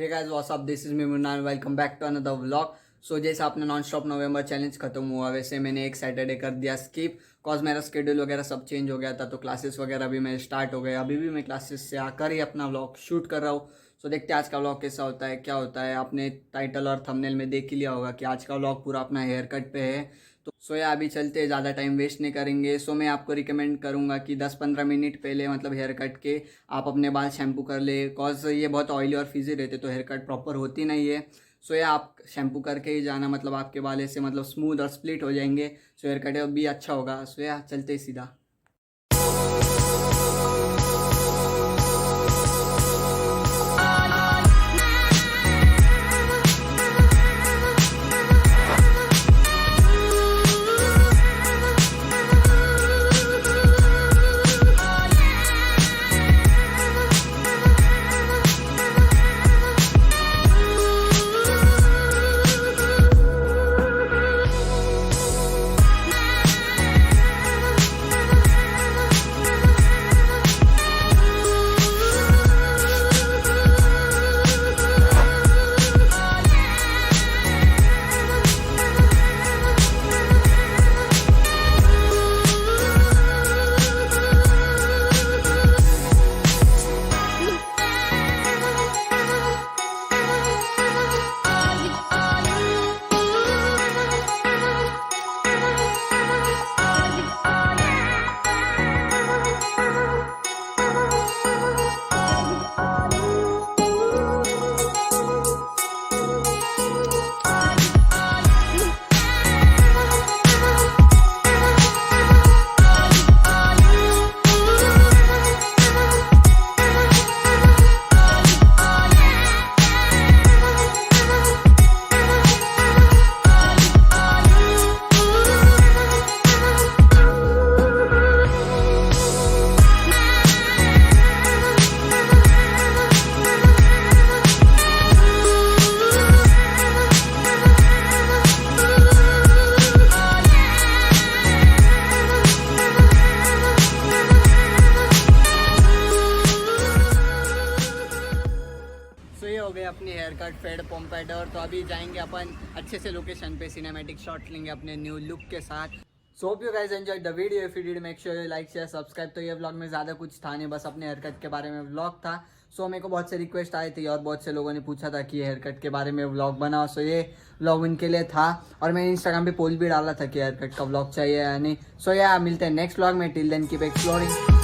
Hey guys what's up, this is me Munnan, welcome back to another vlog. So जैसे आपने non stop नवंबर challenge खत्म हुआ वैसे मैंने एक सैटरडे कर दिया स्किप, कॉज मेरा स्केड्यूल वगैरह सब चेंज हो गया था। तो क्लासेस वगैरह भी मेरे स्टार्ट हो गए। अभी भी मैं क्लासेस से आकर ही अपना व्लॉग शूट कर रहा हूँ। सो देखते हैं आज का व्लॉग कैसा होता है, क्या होता है। आपने टाइटल और थंबनेल में देख ही लिया होगा कि आज का व्लॉग पूरा अपना हेयर कट पे है। तो सो या अभी चलते, ज़्यादा टाइम वेस्ट नहीं करेंगे। सो मैं आपको रिकमेंड करूँगा कि 10-15 मिनट पहले मतलब हेयर कट के आप अपने बाल शैम्पू कर ले, कॉज ये बहुत ऑयली और फिजी रहते तो हेयर कट प्रॉपर होती नहीं है। सो या आप शैम्पू करके ही जाना, मतलब आपके बाल ऐसे मतलब स्मूथ और स्प्लिट हो जाएंगे। सो हेयर कट भी अच्छा होगा। सो या चलते सीधा। ये हो गए अपनी हेयर कट फेड पोम्पेडोर। तो अभी जाएंगे अपन अच्छे से लोकेशन पे, सिनेमैटिक शॉट लेंगे अपने न्यू लुक के साथ। So hope you guys enjoyed the video. If you did make sure you like share subscribe. तो ये व्लॉग में ज़्यादा कुछ था नहीं, बस अपने हेयर कट के बारे में व्लॉग था। सो मेरे को बहुत से रिक्वेस्ट आए थे और बहुत से लोगों ने पूछा था कि हेयर कट के बारे में व्लॉग बनाओ। सो ये व्लॉग उनके लिए था और मैंने इंस्टाग्राम पे पोल भी डाला था कि हेयर कट का व्लॉग चाहिए या नहीं। सो या मिलते हैं नेक्स्ट व्लॉग में। Till then keep exploring.